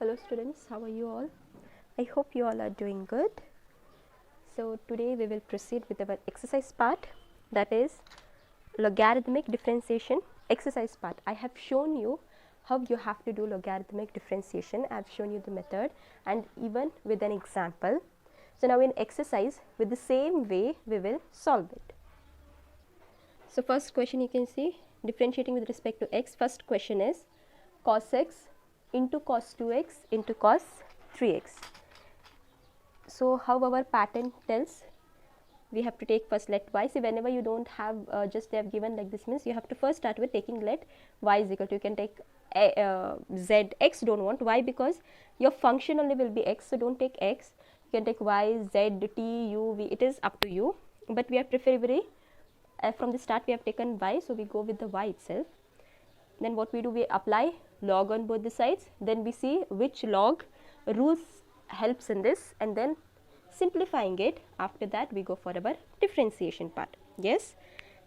Hello students, how are you all? I hope you all are doing good. So today we will proceed with our exercise part, that is logarithmic differentiation exercise part. I have shown you how you have to do logarithmic differentiation. I have shown you the method and even with an example. So now in exercise, with the same way we will solve it. So first question you can see, differentiating with respect to x. First question is cos x into cos 2x into cos 3x. So how our pattern tells, we have to take first let y. See, whenever you don't have just they have given like this, means you have to first start with taking let y is equal to, you can take z. X don't want, why? Because your function only will be x, so don't take x. You can take y, z, t, u, v, it is up to you, but we are preferably from the start we have taken y, so we go with the y itself. Then what we do, we apply log on both the sides, then we see which log rules helps in this, and then simplifying it. After that we go for our differentiation part. Yes,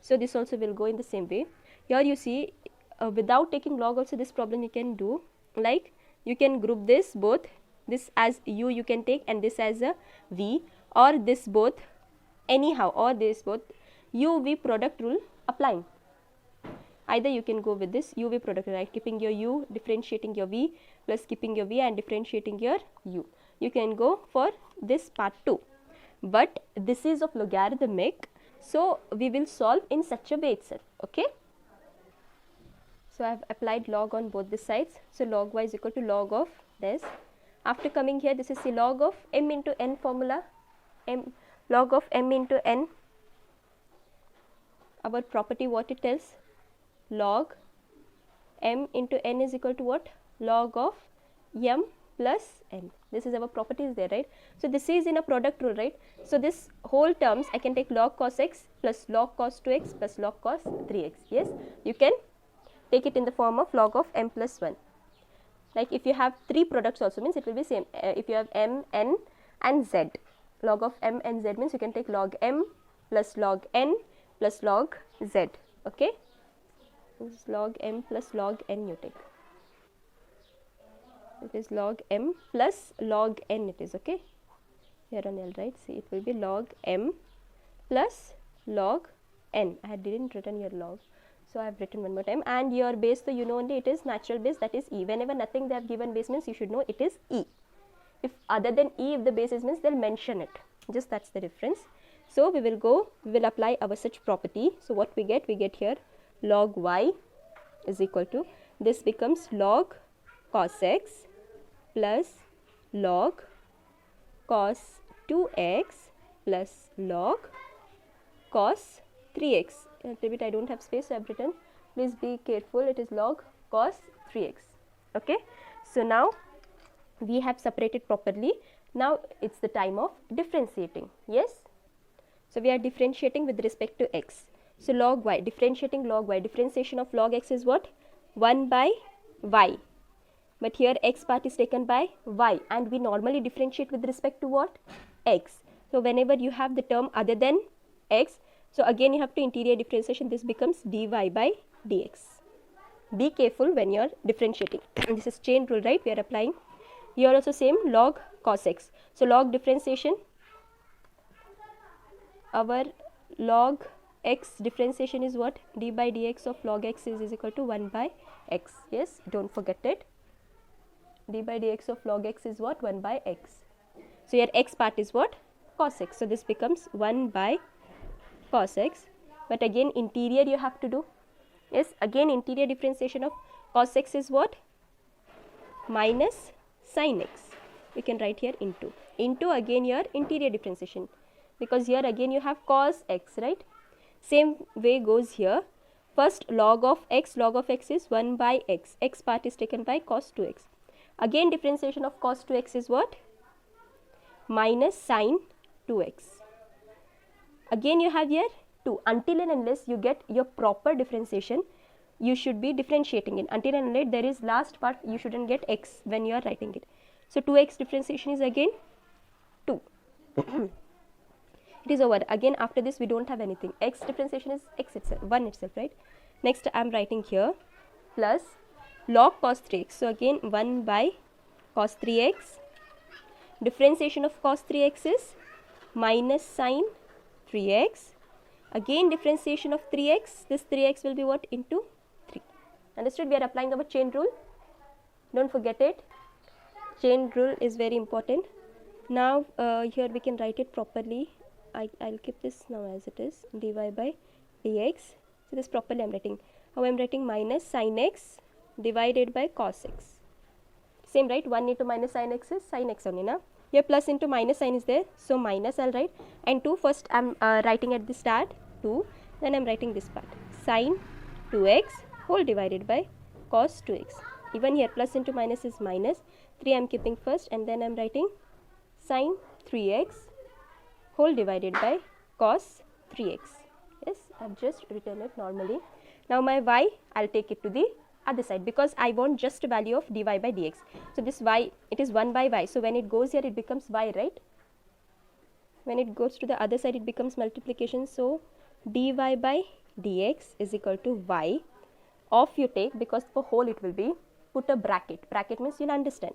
so this also will go in the same way. Here you see without taking log also this problem you can do, like you can group this both, this as u you can take and this as a v, or this both anyhow, or this both u v product rule applying. Either you can go with this uv product, right, keeping your u, differentiating your v, plus keeping your v and differentiating your u. You can go for this part too, but this is of logarithmic, so we will solve in such a way itself. Okay, so I have applied log on both the sides, so log y is equal to log of this. After coming here, this is the log of m into n formula, log of m into n. Our property, what it tells, log m into n is equal to what, log of m plus n. This is our property is there, right? So this is in a product rule, right? So this whole terms I can take log cos x plus log cos 2x plus log cos 3x. Yes, you can take it in the form of log of m plus 1. Like if you have three products also, means it will be same. If you have m, n and z, log of m and z means you can take log m plus log n plus log z. Okay, this is log m plus log n you take. It is log m plus log n it is. Okay, here on L, right? See, it will be log m plus log n. I didn't written your log, so I have written one more time. And your base, so you know only it is natural base, that is e. Whenever nothing they have given base means you should know it is e. If other than e, if the base is means they'll mention it. Just that's the difference. So we will apply our such property. So what we get here log y is equal to, this becomes log cos x plus log cos 2x plus log cos 3x. A little bit I don't have space, so I have written, please be careful, it is log cos 3x. Okay, so now we have separated properly. Now it's the time of differentiating. Yes, so we are differentiating with respect to x. So log y, differentiating log y, differentiation of log x is what, 1 by y, but here x part is taken by y, and we normally differentiate with respect to what, x. So whenever you have the term other than x, so again you have to interior differentiation, this becomes dy by dx. Be careful when you are differentiating. This is chain rule, right, we are applying. Here also same, log cos x. So log differentiation, our log x differentiation is what, d by dx of log x is equal to 1 by x. Yes, don't forget it. D by dx of log x is what, 1 by x. So your x part is what, cos x. So this becomes 1 by cos x, but again interior you have to do. Yes, again interior differentiation of cos x is what, minus sin x. You can write here into again your interior differentiation, because here again you have cos x, right? Same way goes here. First log of x is 1 by x. X part is taken by cos 2x. Again differentiation of cos 2x is what, minus sin 2x. Again you have here 2. Until and unless you get your proper differentiation, you should be differentiating it. Until and unless there is last part, you shouldn't get x when you are writing it. So 2x differentiation is again 2. It is over. Again after this we don't have anything. X differentiation is x itself, 1 itself, right? Next I am writing here plus log cos 3x. So again 1 by cos 3x. Differentiation of cos 3x is minus sin 3x. Again differentiation of 3x, this 3x will be what? Into 3. Understood? We are applying our chain rule. Don't forget it. Chain rule is very important. Now here we can write it properly. I'll keep this now as it is, dy by dx. So this properly I am writing. How I am writing? Minus sin x divided by cos x. Same, right? 1 into minus sin x is sin x only, na? Here plus into minus sign is there, so minus I'll write, and 2 first I am writing at the start 2, then I am writing this part, sin 2x whole divided by cos 2x. Even here plus into minus is minus, 3 I am keeping first, and then I am writing sin 3x whole divided by cos 3x. Yes, I have just written it normally. Now my y, I'll take it to the other side because I want just a value of dy by dx. So this y, it is 1 by y. So when it goes here, it becomes y, right? When it goes to the other side, it becomes multiplication. So dy by dx is equal to y. Off you take, because for whole it will be, put a bracket. Bracket means you'll understand.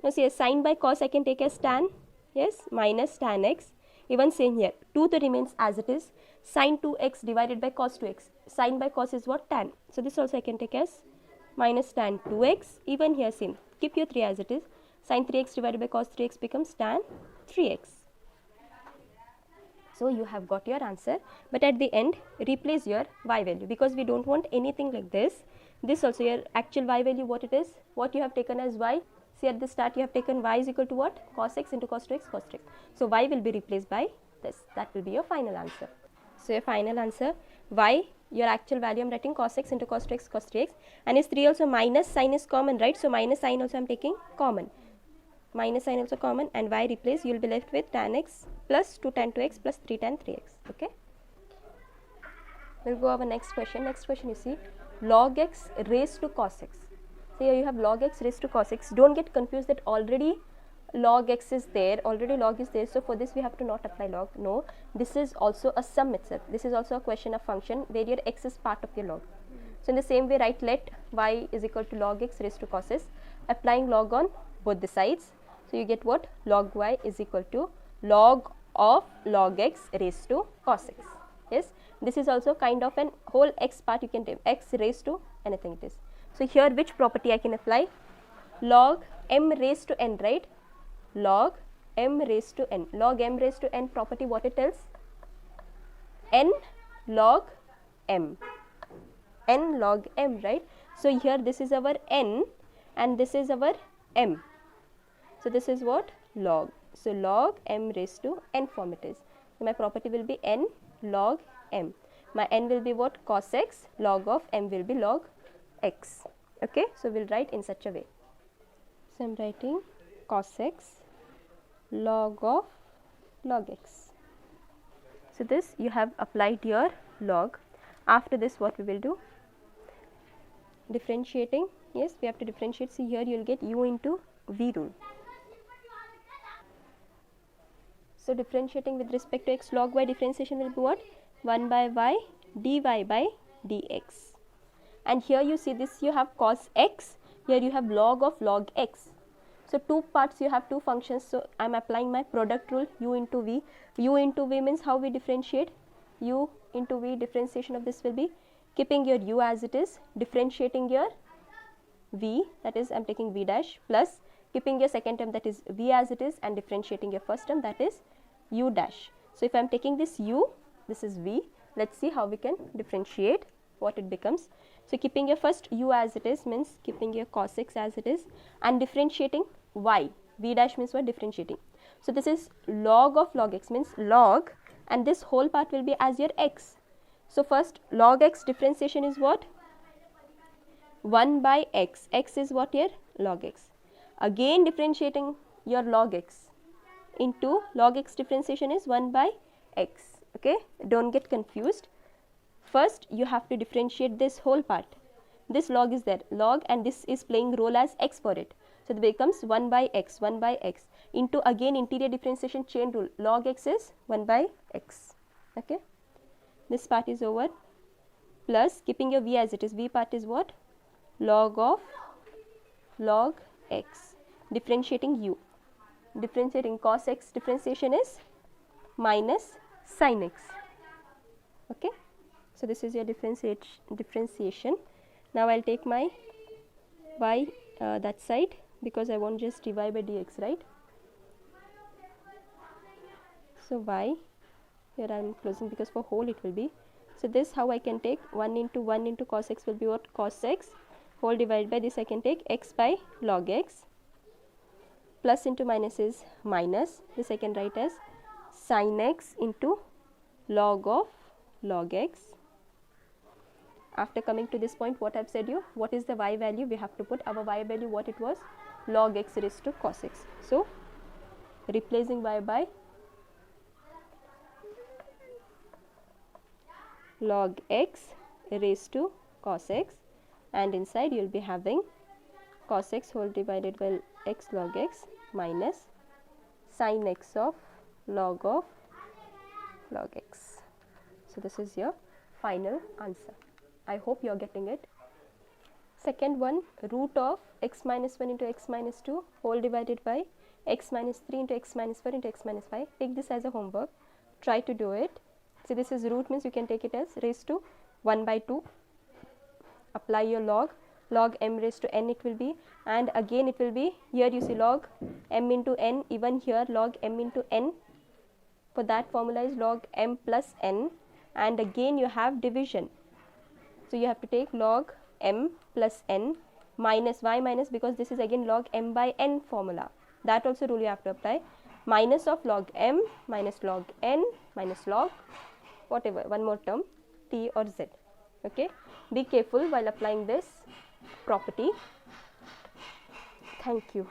Now see, sin by cos I can take as tan, yes, minus tan x. Even same here, 2 remains as it is, sin 2x divided by cos 2x. Sin by cos is what? Tan. So this also I can take as minus tan 2x. Even here same, keep your 3 as it is, sin 3x divided by cos 3x becomes tan 3x. So you have got your answer, but at the end replace your y value, because we don't want anything like this. This also your actual y value, what it is, what you have taken as y. See, at the start you have taken y is equal to what? Cos x into cos 2x cos 3x. So y will be replaced by this. That will be your final answer. So your final answer, y, your actual value I am writing cos x into cos 2x cos 3x, and is 3 also, minus sign is common, right? So minus sign also I am taking common. Minus sign also common, and y replace, you will be left with tan x plus 2 tan 2x plus 3 tan 3x. Okay. We'll go our next question. Next question you see, log x raised to cos x. So here you have log x raised to cos x. Don't get confused that already log x is there, already log is there, so for this we have to not apply log. No, this is also a sum itself. This is also a question of function where your x is part of your log. So in the same way, write let y is equal to log x raised to cos x, applying log on both the sides. So you get what? Log y is equal to log of log x raised to cos x. Yes, this is also kind of an whole x part, you can take x raised to anything it is. So here which property I can apply? Log m raised to n, right? Log m raised to n. Log m raised to n property, what it tells? N log m. N log m, right? So here this is our n and this is our m. So this is what? Log. So log m raised to n form it is. So my property will be n log m. My n will be what? Cos x. Log of m will be log x. Okay, so we'll write in such a way. So I'm writing cos x log of log x. So this you have applied your log. After this what we will do? Differentiating. Yes, we have to differentiate. See here you will get u into v rule. So differentiating with respect to x, log y differentiation will be what? 1 by y dy by dx. And here you see this, you have cos x, here you have log of log x. So two parts, you have two functions. So I am applying my product rule, u into v. U into v means how we differentiate? U into v, differentiation of this will be keeping your u as it is, differentiating your v, that is I am taking v dash, plus keeping your second term, that is v as it is, and differentiating your first term, that is u dash. So if I am taking this u, this is v, let's see how we can differentiate, what it becomes. So keeping your first u as it is means keeping your cos x as it is, and differentiating y, v dash means what? Differentiating. So this is log of log x means log, and this whole part will be as your x. So first log x differentiation is what? 1 by x. X is what here? Log x. Again differentiating your log x into log x differentiation is 1 by x. Okay, don't get confused. First you have to differentiate this whole part. This log is there, log, and this is playing role as x for it. So it becomes 1 by x, 1 by x into again interior differentiation chain rule, log x is 1 by x. Okay, this part is over, plus keeping your v as it is, v part is what? Log of log x. differentiating u. Differentiating cos x differentiation is minus sin x. Okay, so this is your differentiation. Now I'll take my y that side, because I want just dy by dx, right? So y, here I am closing because for whole it will be. So this how I can take 1 into cos x will be what? Cos x whole divided by this I can take x by log x. Plus into minus is minus. This I can write as sin x into log of log x. After coming to this point, what I have said you, what is the y value? We have to put our y value what it was, log x raised to cos x. So replacing y by log x raised to cos x, and inside you will be having cos x whole divided by x log x minus sin x of log x. So this is your final answer. I hope you are getting it. Second one, root of x minus 1 into x minus 2 whole divided by x minus 3 into x minus 4 into x minus 5. Take this as a homework. Try to do it. So this is root, means you can take it as raised to 1 by 2. Apply your log m raised to n it will be, and again it will be, here you see log m into n, even here log m into n. For that formula is log m plus n, and again you have division. So you have to take log m plus n minus y minus, because this is again log m by n formula. That also rule you have to apply. Minus of log m minus log n minus log whatever, one more term, t or z. Okay, be careful while applying this property. Thank you.